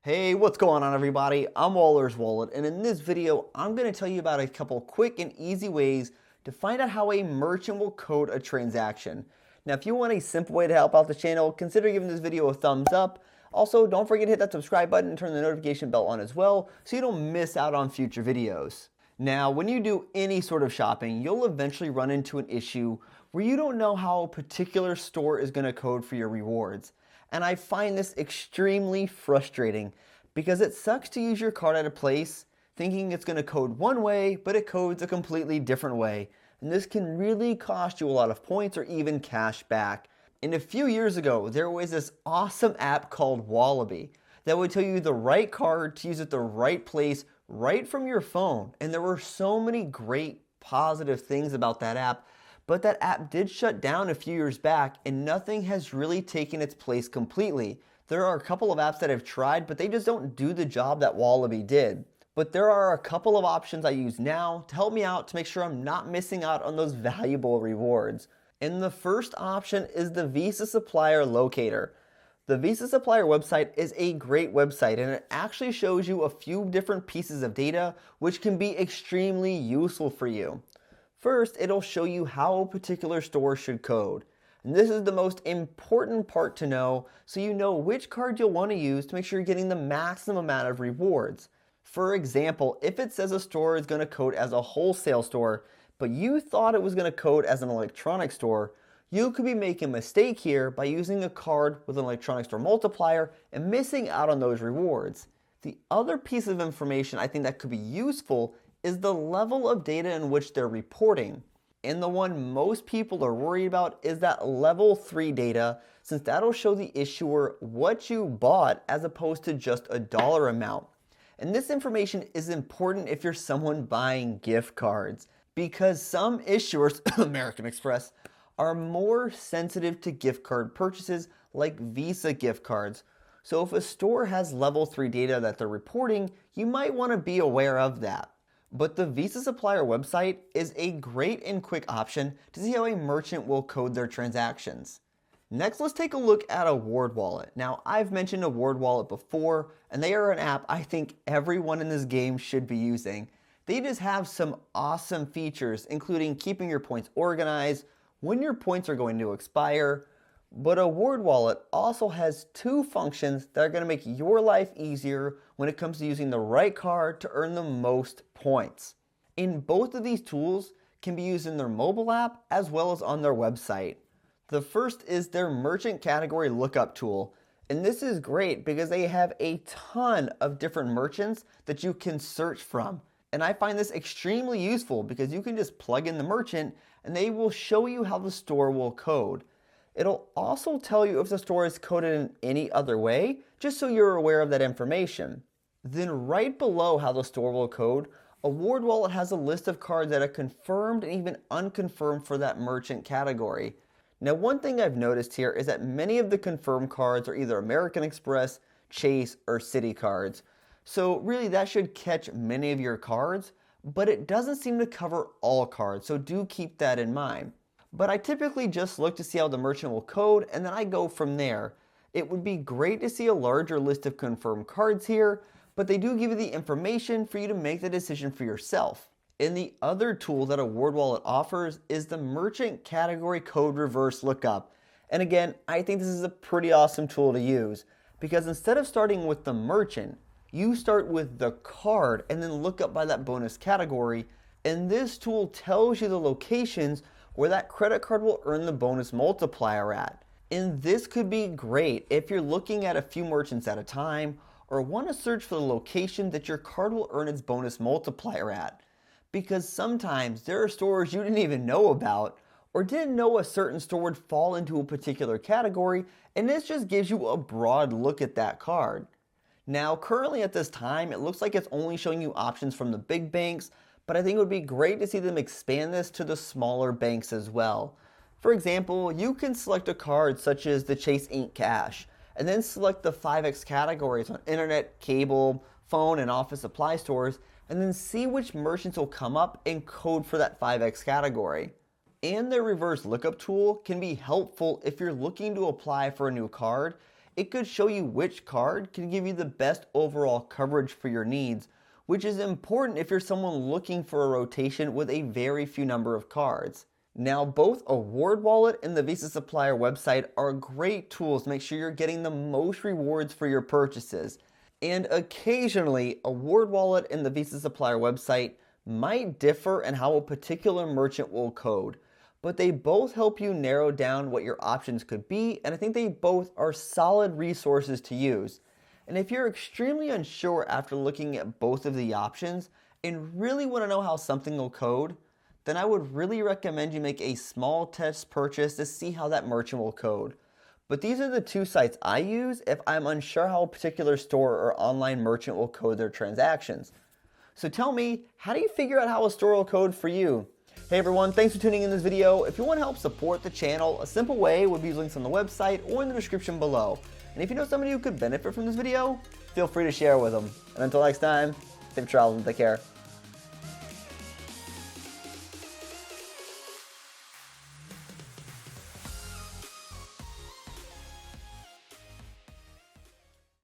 Hey, what's going on everybody? I'm Waller's Wallet, and in this video, I'm going to tell you about a couple quick and easy ways to find out how a merchant will code a transaction. Now, if you want a simple way to help out the channel, consider giving this video a thumbs up. Also, don't forget to hit that subscribe button and turn the notification bell on as well, so you don't miss out on future videos. Now, when you do any sort of shopping, you'll eventually run into an issue where you don't know how a particular store is going to code for your rewards. And I find this extremely frustrating because it sucks to use your card at a place thinking it's going to code one way, but it codes a completely different way. And this can really cost you a lot of points or even cash back. And a few years ago, there was this awesome app called Wallaby that would tell you the right card to use at the right place right from your phone. And there were so many great positive things about that app. But that app did shut down a few years back and nothing has really taken its place completely. There are a couple of apps that have tried, but they just don't do the job that Wallaby did. But there are a couple of options I use now to help me out to make sure I'm not missing out on those valuable rewards. And the first option is the Visa Supplier Locator. The Visa Supplier website is a great website and it actually shows you a few different pieces of data which can be extremely useful for you. First, it'll show you how a particular store should code. And this is the most important part to know so you know which card you'll want to use to make sure you're getting the maximum amount of rewards. For example, if it says a store is going to code as a wholesale store, but you thought it was going to code as an electronic store, you could be making a mistake here by using a card with an electronic store multiplier and missing out on those rewards. The other piece of information I think that could be useful is the level of data in which they're reporting. And the one most people are worried about is that level 3 data, since that'll show the issuer what you bought as opposed to just a dollar amount. And this information is important if you're someone buying gift cards, because some issuers, American Express, are more sensitive to gift card purchases like Visa gift cards. So if a store has level 3 data that they're reporting, you might want to be aware of that. But the Visa Supplier website is a great and quick option to see how a merchant will code their transactions. Next, let's take a look at Award Wallet. Now, I've mentioned Award Wallet before, and they are an app I think everyone in this game should be using. They just have some awesome features, including keeping your points organized, when your points are going to expire. But Award Wallet also has two functions that are going to make your life easier when it comes to using the right card to earn the most points. And both of these tools can be used in their mobile app as well as on their website. The first is their merchant category lookup tool. And this is great because they have a ton of different merchants that you can search from. And I find this extremely useful because you can just plug in the merchant and they will show you how the store will code. It'll also tell you if the store is coded in any other way, just so you're aware of that information. Then right below how the store will code, Award Wallet has a list of cards that are confirmed and even unconfirmed for that merchant category. Now, one thing I've noticed here is that many of the confirmed cards are either American Express, Chase, or Citi cards. So really that should catch many of your cards, but it doesn't seem to cover all cards, so do keep that in mind. But I typically just look to see how the merchant will code and then I go from there. It would be great to see a larger list of confirmed cards here, but they do give you the information for you to make the decision for yourself. And the other tool that Award Wallet offers is the Merchant Category Code Reverse Lookup. And again, I think this is a pretty awesome tool to use because instead of starting with the merchant, you start with the card and then look up by that bonus category. And this tool tells you the locations where that credit card will earn the bonus multiplier at. And this could be great if you're looking at a few merchants at a time or want to search for the location that your card will earn its bonus multiplier at. Because sometimes there are stores you didn't even know about or didn't know a certain store would fall into a particular category, and this just gives you a broad look at that card. Now, currently at this time, it looks like it's only showing you options from the big banks, but I think it would be great to see them expand this to the smaller banks as well. For example, you can select a card such as the Chase Ink Cash, and then select the 5X categories on internet, cable, phone, and office supply stores, and then see which merchants will come up and code for that 5X category. And their reverse lookup tool can be helpful if you're looking to apply for a new card it could show you which card can give you the best overall coverage for your needs, which is important if you're someone looking for a rotation with a very few number of cards. Now, both Award Wallet and the Visa Supplier website are great tools to make sure you're getting the most rewards for your purchases. And occasionally, Award Wallet and the Visa Supplier website might differ in how a particular merchant will code, but they both help you narrow down what your options could be, and I think they both are solid resources to use. And if you're extremely unsure after looking at both of the options and really want to know how something will code, then I would really recommend you make a small test purchase to see how that merchant will code. But these are the two sites I use if I'm unsure how a particular store or online merchant will code their transactions. So tell me, how do you figure out how a store will code for you? Hey everyone, thanks for tuning in this video. If you want to help support the channel, a simple way would be links on the website or in the description below. And if you know somebody who could benefit from this video, feel free to share with them. And until next time, safe travels and take care.